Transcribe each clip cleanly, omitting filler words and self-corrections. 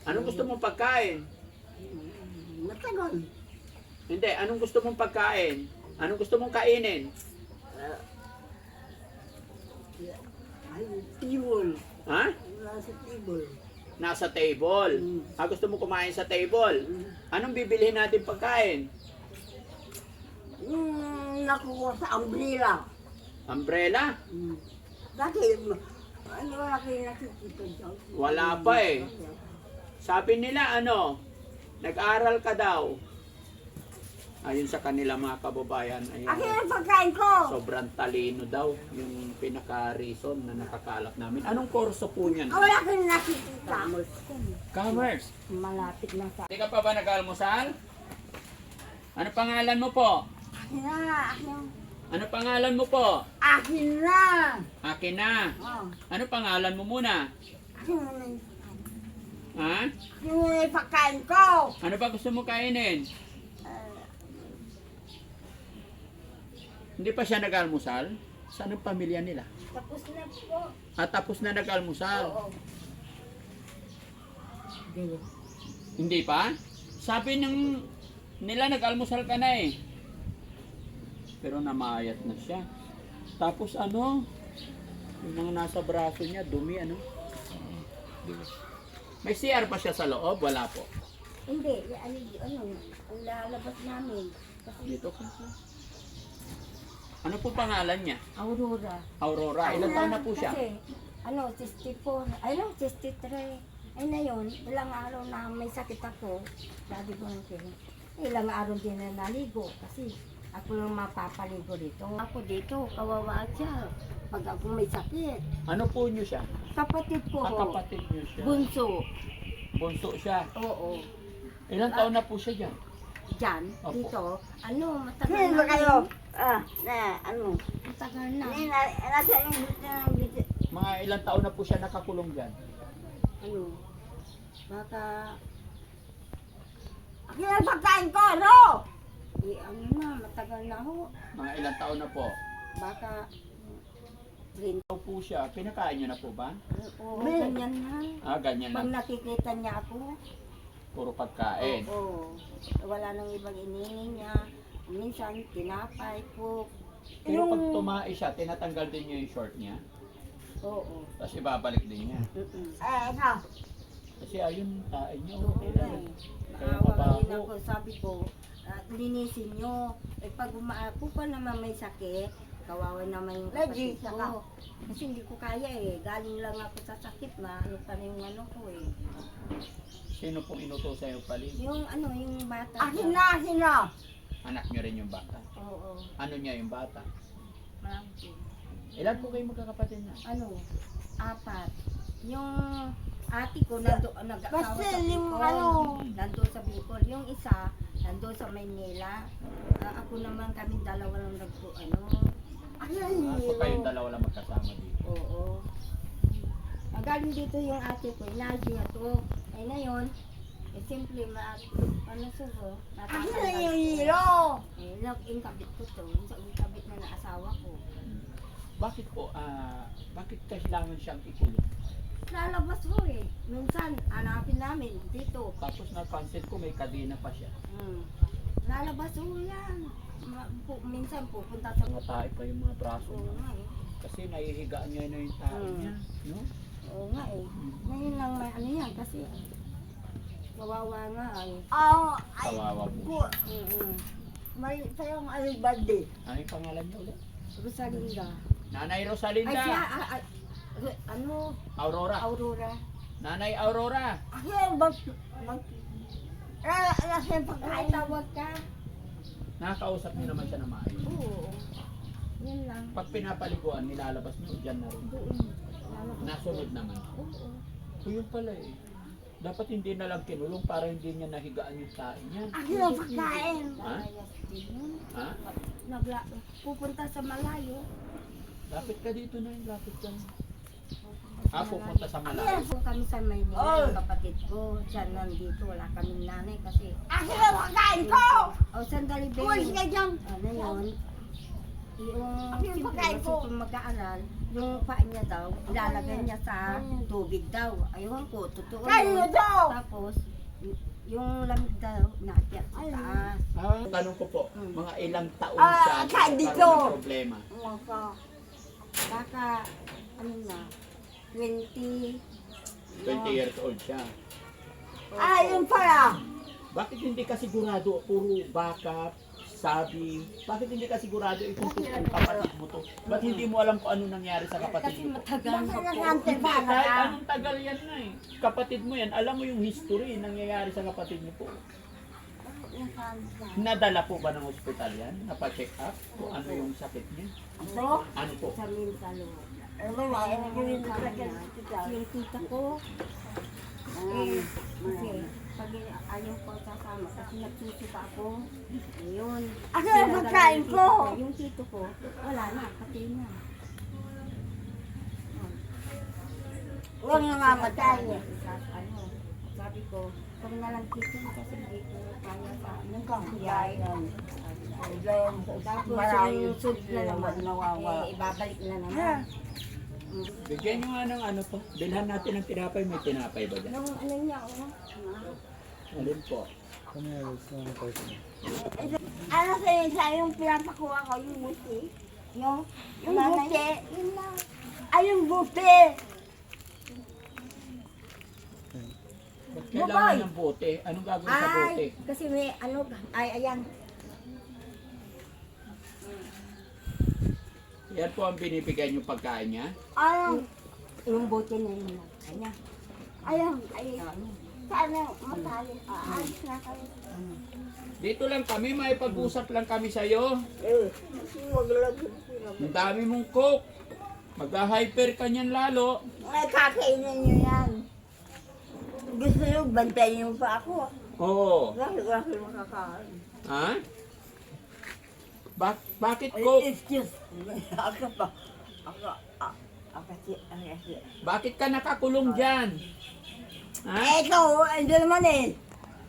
Anong gusto mong pagkain? Matagal. Hindi, anong gusto mong pagkain? Anong gusto mong kainin? Ay, tibol. Ha? Nasa tibol. Nasa table. Gusto mo kumain sa table? Anong bibilihin natin pagkain? Nakuha sa umbrella. Umbrella? Dati, ano wala kayo nakikita dyan? Wala pa eh. Sabi nila ano, nag-aral ka daw. Ayun sa kanila mga kababayan. Ayan, Akin ang pagkain ko! sobrang talino daw yung pinaka-reason na nakakalap namin. Anong kurso po niyan? Wala kayo nakikita. Commerce. Malapit na sa... Hindi ka pa ba nag-almusal? Ano pangalan mo po? Akin na! Ano pangalan mo po? Akin na! Akin na. Oh, Ano pangalan mo muna? akin na yung Ha? akin na yung pagkain ko! Ano ba gusto mo kainin? Hindi pa siya nag-almusal? Saan ang pamilya nila? Tapos na po. At tapos na nag-almusal? Oo. Hindi pa? Sabi ng nila nag-almusal ka na eh. Pero namayat na siya. Tapos ano? Yung mga nasa braso niya, dumi ano? May CR pa siya sa loob? Wala po. Hindi, ano, lalabas namin. Dito ka. Ano po pangalan niya? Aurora. Aurora. Ilan taon na po siya? Kasi, 64, ay no, 63. Ay na yun, ilang araw na may sakit ako. Sabi ko ng kaya, ilang araw din na naligo. Kasi ako lang mapapaligo dito. Ako dito, kawawa siya. Pag ako may sakit. Ano po niyo siya? Kapatid ko, Kapatid niyo siya. bunso. Bunso siya. Oo. Ilan taon na po siya dyan? Diyan, Opo. dito, matagal na. Kayo? Matagal na. Mga ilang taon na po siya nakakulong dyan? Baka... Akin ang pagkain ko, no? Matagal na ho. Mga ilang taon na po? Baka... Green. Ito po siya. Pinakain niyo na po ba? Oo, ganyan na. Ganyan Pag lang. nakikita niya ako, Puro pagkain. oo, wala nang ibang inihin niya. Minsan, tinapay ko. Pero pag tumae siya, tinatanggal din niyo yung short niya. Oo. Tapos ibabalik din niya. Ito. Kasi ayun, tae niya. Oo, Okay lang. Kaya Naawa din mabaho. ako, sabi ko, linisin nyo. Pag umaapo pa naman may sakit, kawawa naman yung kapatid ko. Kasi hindi ko kaya eh. Galing lang ako sa sakit na ano pa rin yung ano ko eh. Sino pong inutos sa'yo palig? Yung bata. Akin na! Anak niyo rin yung bata. Oo. Ano niya yung bata? Marami. Ilan po kayo magkakapatid na? 4. Yung ate ko nag-asawa Basta sa yung Bicol. Nandun sa Bicol. Yung isa, nandun sa Maynila. Ako naman kami dalawa lang So kayong dalawa lang magkasama dito. Oo. Galing dito yung ate ko, inaagi niya to. Ay na yun, simple, sugo, Akin na yung hilo! yung kabit ko to, yung kabit na naasawa ko. Bakit po, bakit kailangan siyang ikulong? Lalabas ko eh. Minsan, hanapin namin dito. Tapos napansin ko may kadena pa siya. Lalabas ko yan. Minsan pupunta sa... Mga tae pa yung mga braso Oo niya. nga eh. Kasi nahihigaan niya na yung tae niya. No? Oo nga eh. Ngayon lang may yan kasi kawawa nga eh. Kawawa po. May sayang birthday. Ano yung pangalan niya ulit? Rosalinda. Nanay Ay Rosalinda. siya, Aurora. Aurora. Nanay Aurora. Akin nasa yung Ay, pagkain. tawag ka. Nakakausap niyo naman siya na maayos. Oo. Yun lang. Pag pinapaliguan, nilalabas niyo dyan na rin. Doon. Lalabas. Nasunod naman. Oo. So yun pala eh. Dapat hindi na lang kinulong para hindi niya nahigaan yung tae niya. Akin ang pagkain. Lalayas din yun. Ha? Pupunta sa malayo. Lapit ka dito na, lapit ka. Pupunta sa Malayo. Kung kami sa Maynila, yung kapatid ko, siya nandito, wala kaming nanay kasi. Akin ang pagkain ko! O, sandali, Umalis baby. ka dyan. Ano yun? Yung yung pagkain ko. kung mag-aaral, yung paa niya daw, ilalagay niya sa tubig daw. Ayun ko, totoo Kayo yun. daw! Tapos, yung lamig daw, naakyat sa taas. Tanong ko po, mga ilang taon Ah, siya kahit nagkaroon dito. ng problema? Maka. Baka, ano na, 20. 20 years old siya. Ayun pala. Bakit hindi ka sigurado? Puro backup, sabi. Bakit hindi ka sigurado itong totoong kapatid mo to? Ba't hindi mo alam kung ano nangyari sa kapatid Kasi mo? matagal na Baka po. nagante Hindi, ba kahit na? anong tagal yan na eh. Kapatid mo yan, alam mo yung history nangyayari sa kapatid mo po. Nadala po ba ng ospital yan? Napa-check up kung ano yung sakit niya? Ito? Ano po? Sa Mintalo. Ano ba? Yung Yung tita ko, kasi pag ayaw ko kasama kasi nagsusuka ako. Ayun. Ako yung pagkain ko. Yung tito ko, wala na, pati na. Huwag na mamatay. Ano, sabi ko, pag nalang tito kasi hindi ko kaya sa Anong kakuyay? Tapos Maraming yung sud na naman, nawawala. ibabalik na Ha? naman. Bigyan nyo nga ng ano po. Bilhan natin ng tinapay. May tinapay ba dyan? Nung ano niya, Alin po? Ano sa yung pinapakuha ko, yung buti? Yung buti? Ay, yung buti! Ba't kailangan ng bote? Anong gagawin sa bote? ay, kasi may ano, ay, ayan. Yan po ang binibigay nyo pagkain niya. Ayun, Yung bote na yun, kanya. ayun, sana matali. Aalis na kayo. Dito lang kami, may pag-usap lang kami sa'yo. Huwag lang sila. Ang dami mong coke. Mag-hyper ka niyan lalo. Ay, kakainin nyo yan. Gusto nyo, bantayin mo pa ako. Oo. Bakit wala kayo makakain? Ha? Bakit coke? Excuse me. Ako pa. Ako si. Bakit ka nakakulong dyan? Ha? Eh, ikaw, hindi naman eh.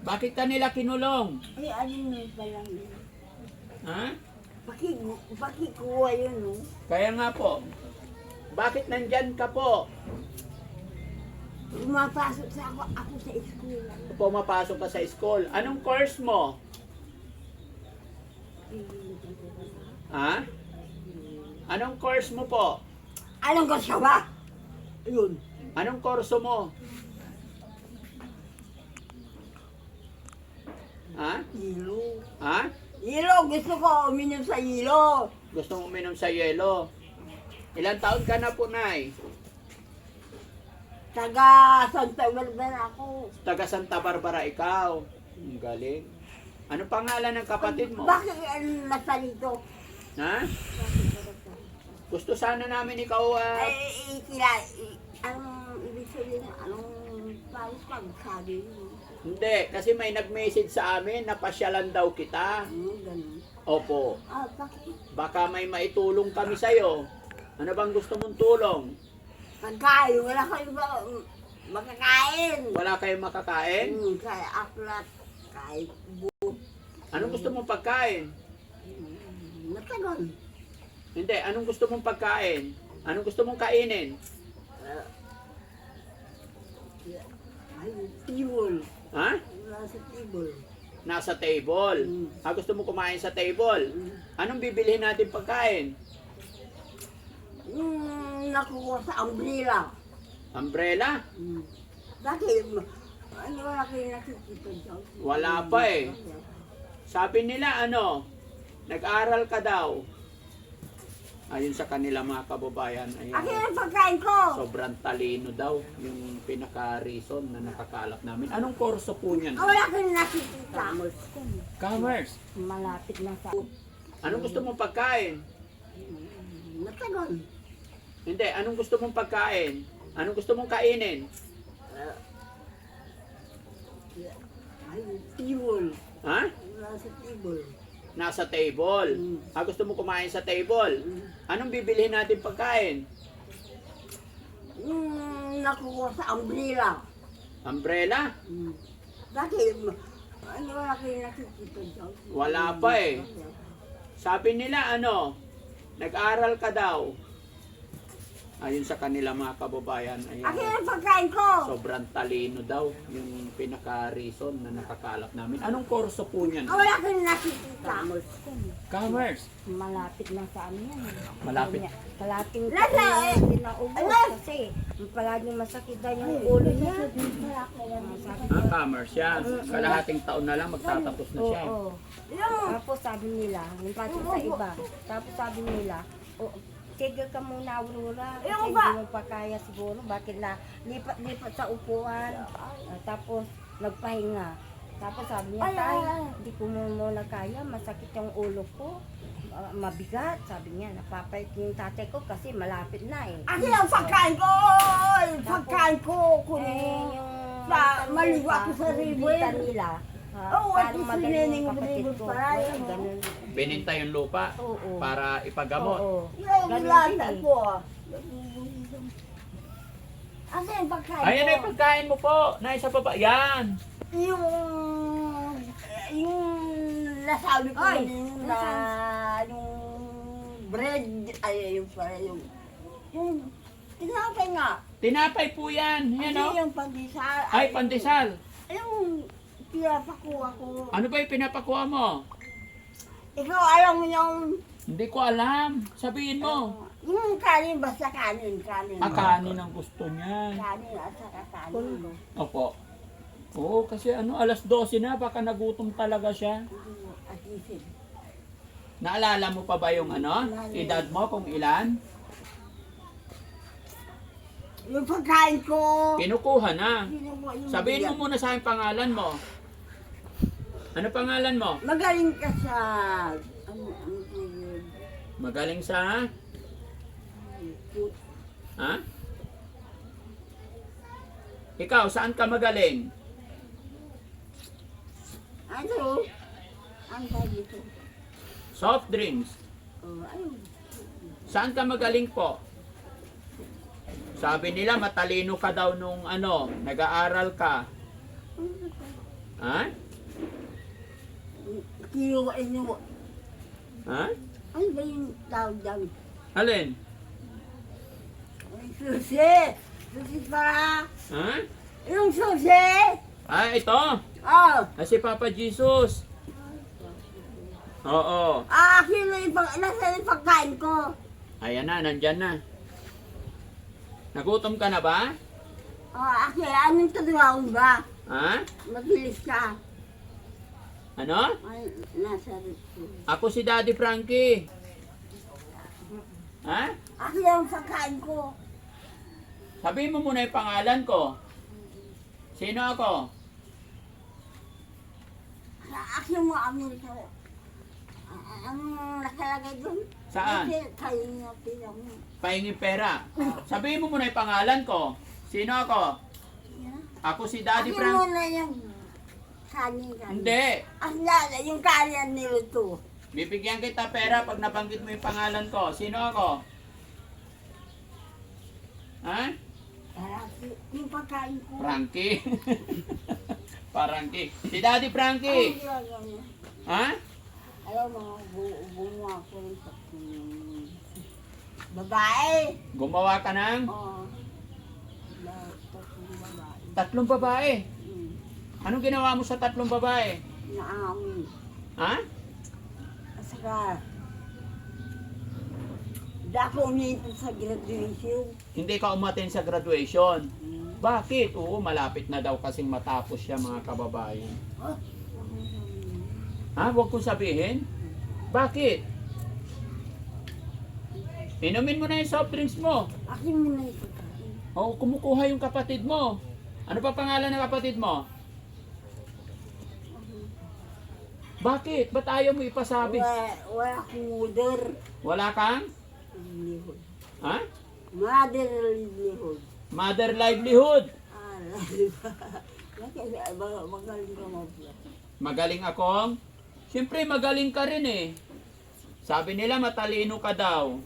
Bakit ka nila kinulong? Ay, ano nyo pa lang yun? Ha? Pakikuha yun, no? Kaya nga po. Bakit nandyan ka po? Pumapasok sa ako sa school. Pumapasok ka sa school. Anong course mo? Ha? Anong course mo po? Anong gusto ba? Yun. Anong kurso mo? Ha? Ilo. Ha? Ilo, gusto ko uminom sa ilo. Gusto mo uminom sa yelo? Ilang taon ka na po, Nay? Taga Santa Barbara ako. Taga Santa Barbara ikaw. Ang galing. Ano pangalan ng kapatid mo? Bakit nasa dito? Ha? Gusto sana namin ikaw, Ay, anong ibig sabihin, anong paris pagsabi mo? hindi, kasi may nag-message sa amin na pasyalan daw kita. Ganun. Opo. Bakit? Baka may maitulong kami sa'yo. Ano bang gusto mong tulong? Pagkain, wala kayo ba makakain? Wala kayong makakain? Kaya aklat, kahit Anong gusto mong pagkain? matagal. Hindi, anong gusto mong pagkain? Anong gusto mong kainin? Ay, tibol. Ha? Wala sa tibol. Nasa table. Gusto mo kumain sa table? Anong bibilhin natin pagkain? Nakuha sa umbrella. Umbrella? Bakit? Ano wala kayo nakikita dyan? Wala pa eh. Sabi nila nag-aral ka daw. Ayon sa kanila mga kababayan, Akin ang pagkain ko! sobrang talino daw yung pinaka-reason na nakakalap namin. Anong kurso po niyan? Wala kayo nakikita. Commerce. Malapit na sa... Anong gusto mong pagkain? Matagal. Hindi, anong gusto mong pagkain? Anong gusto mong kainin? Ay, tibol. Ha? Wala sa tibol. Nasa table. Gusto mo kumain sa table? Anong bibilhin natin pagkain? Nakuha sa umbrella. Umbrella? Bakit? Ano wala kayo nakikita dyan? Wala pa eh. Sabi nila Nag-aral ka daw. Ayon sa kanila mga kababayan, ay Akin ang pagkain ko. sobrang talino daw yung pinaka-reason na nakakalap namin. Anong kurso po niyan? Wala kang nakikita. Commerce ko. Commerce. Malapit na sa amin yan. Malapit. Kalating Lasa, eh. naubos Alas. kasi palaging masakit daw yung ulo niya. Commerce yan. Kalahating taon na lang magtatapos na siya. Oo. Yung, Tapos sabi nila, yung pati sa iba, tapos sabi nila, tigil ka muna, Aurora, kasi Yung hindi ba? mo pa kaya siguro, bakit na lipat sa upuan, tapos nagpahinga. Tapos sabi niya, tay, hindi ko muna kaya, masakit yung ulo ko, mabigat, sabi niya, napapait yung tatay ko kasi malapit na eh. akin ang pagkain ko. Yung pagkain ko. Kunin. Sa- maligo ako sa ribbon. nila. Oo, at paano least magaling rinig yung mo kapatid ribbon ko. para yun. Ganun. Bininta yung lupa Oo. para ipagamot. Oo. Yung Ganun lasa din eh. ko. Akin ang pagkain ko. Ayan ay pagkain mo po. Na isa baba. Yan. Yung nasabi ko Ay, kanina na yung bread, ay yung pala yung tinapay nga. Tinapay po yan. Yan o. Kasi yung pandesal. Ay, pandesal. Yung pinapakuha ko. Ano ba yung pinapakuha mo? Ikaw alam mo yung, Hindi ko alam. Sabihin mo. yung kanin, basta kanin. Kanin ang gusto niya. Kanin at saka kanin. Opo. Oo, kasi alas 12 na. Baka nagutom talaga siya. At isip. Naalala mo pa ba yung edad mo kung ilan? Yung pagkain ko. Kinukuha na. Kinukuha yung Sabihin mo bigat. muna sa akin pangalan mo. Ano pangalan mo? Magaling ka sa, ano po yun? Magaling sa... Ha? Ikaw, saan ka magaling? Ano? Ang tawag dito? Soft drinks. Ayun. Saan ka magaling po? Sabi nila matalino ka daw nung nag-aaral ka. Ha? Kinuhain nyo. Ha? Ano ba yung tawag dyan? Alin? Ay, susi! Susi para! Ha? Yung susi! Ah, ito. Oh! Si Papa Jesus. Oo. Akin na yung nasa yung pagkain ko. Ayan na, nandyan na. Nagutom ka na ba? Akin, anong tutulungan ba? Ha? Mabilis ka. Ano? Ay, nasa rito. Ako si Daddy Frankie. Ha? Akin ang pagkain ko. Sabihin mo muna yung pangalan ko. Sino ako? Akin mo, Amerika. Anong nakalagay dun? Saan? Kasi kayo nga pinang. Pahinging pera. Sabihin mo muna yung pangalan ko. Sino ako? Ako si Daddy Akin Frankie. muna yung kanin. Hindi. Ang lala, yung kanin niluto. Bibigyan kita pera pag nabanggit mo yung pangalan ko. Sino ako? Ha? Yung pagkain ko. Frankie. Frankie. Si Daddy Frankie. Ha? Alam mo, bumuha ko rin sa babae. Gumawa ka ng Oo. Tatlong babae. 3 babae. Hmm. Anong ginawa mo sa 3 babae? Naamin. Ha? At saka, di ako umiintay sa graduation. Hindi ka umaten sa graduation. Hmm. Bakit? Oo, malapit na daw kasing matapos siya mga kababayan. Oh, Ha? Huwag kong sabihin. Bakit? Inumin mo na yung soft drinks mo. akin mo na yung pagkain. Oo, kumukuha yung kapatid mo. Ano pa pangalan ng kapatid mo? Bakit? Ba't ayaw mo ipasabi? Wala akong mother. Wala kang? Livelihood. Ha? Mother livelihood. Mother livelihood. Magaling ka mo. Magaling akong? Siyempre magaling ka rin eh. Sabi nila matalino ka daw.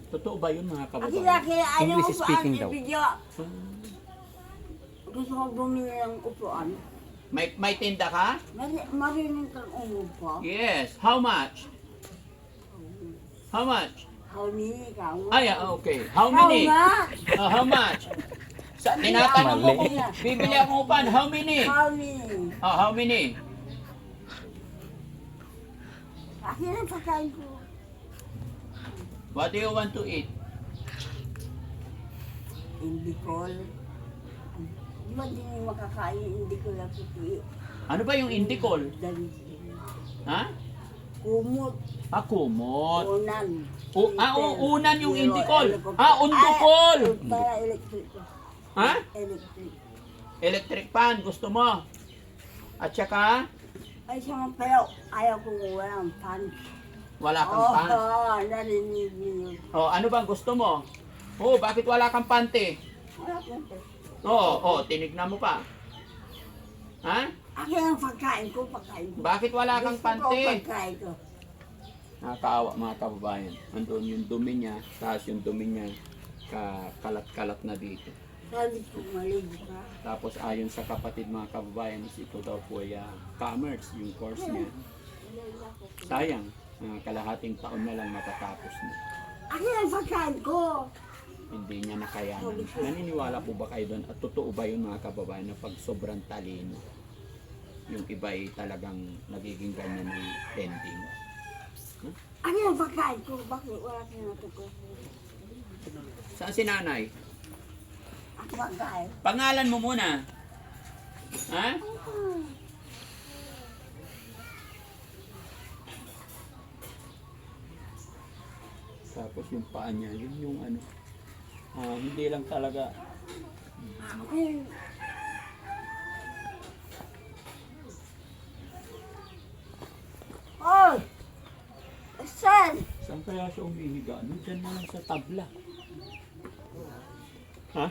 Totoo ba yun mga Akin kababayan? ayaw English mo speaking saan daw. ibigyo. Gusto ko bumili ng upuan. May tinda ka? Marinig kang umupo. Yes. How much? How much? How many ka? Ay, okay. How many? How much? Sa tinatanong mo kung bibili akong upan, how many? How many? How many? Akin ang pagkain ko. What do you want to eat? Hindi ko. Di ba di mo makakain, hindi ko lang puti. Ano ba yung indicol? Dali. Ha? Kumot. Kumot. Unan. Unan yung indicol. Undukol. Para electric. Ha? Electric. Electric fan, gusto mo? At saka, Ay, siya pero ayaw ko walang pan. wala kang pan. Narinig niyo. Ano bang gusto mo? Bakit wala kang pante? Wala ko. Tinignan mo pa. Ha? Akin ang pagkain ko, pagkain ko. Bakit wala kang Gusto ko pante? pagkain ko. Nakakaawa mga kababayan. Andun yung dumi niya, tapos yung dumi niya kalat-kalat na dito. Sabi ko, maligo ka. Tapos ayon sa kapatid mga kababayan, is ito daw po ay commerce, yung course niya. Sayang, kalahating taon na lang matatapos na. Akin ang pagkain ko. Hindi niya nakayanan. Naniniwala po ba kayo doon? At totoo ba yun mga kababayan na pag sobrang talino, yung iba ay talagang nagiging ganyan ng ending? Akin ang pagkain ko. Bakit wala kayo natutunan? Saan si nanay? Ako pagkain. Pangalan mo muna. Ha? Tapos yung paa niya, yun yung ano. Hindi lang talaga. Ay, oh! Saan? Saan kaya siya umihiga? Ano dyan na lang sa tabla? Ha?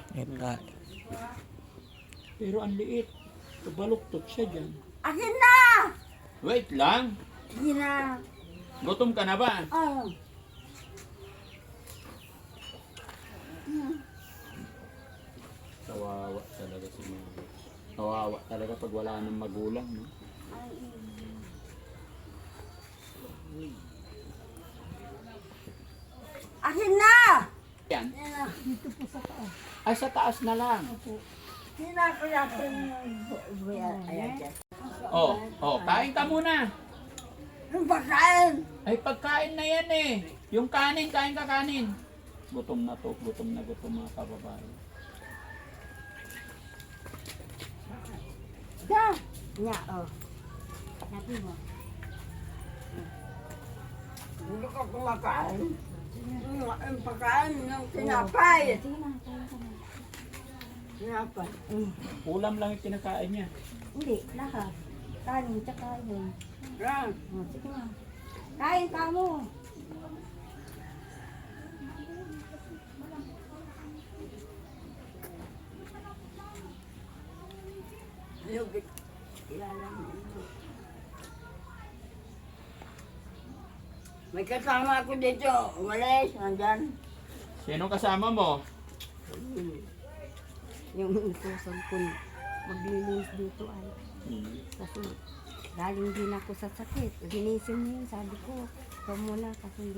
Pero ang liit. Baluktot siya dyan. Akin na! Wait lang. Hindi na. Gutom ka na ba? Oh. Kawawa talaga si Mama. Kawawa talaga pag wala nang magulang, no? Akin na! Yan. Yan na. Dito po sa taas. Ay, sa taas na lang. Sinako natin yung buyan. Ayan dyan. Kain ka muna. Yung pagkain! Ay, pagkain na yan eh. Yung kanin, kain ka kanin. Gutom na to, gutom na gutom mga kababayan. Da! Nya, oh. Nabi mo. Hindi ka kumakain. Ang pagkain ng tinapay. Tinapay. Ulam lang yung kinakain niya. Hindi, lahat. Kanin, tsaka yun. Yan. Sige na. Kain ka mo. Lugit. Kilala mo. May kasama ako dito. Umalis. Nandyan. Sino kasama mo? Yung utusan ko maglinis dito ay. Kasi galing din ako sa sakit. Linisin mo yun, sabi ko. Ikaw muna kasi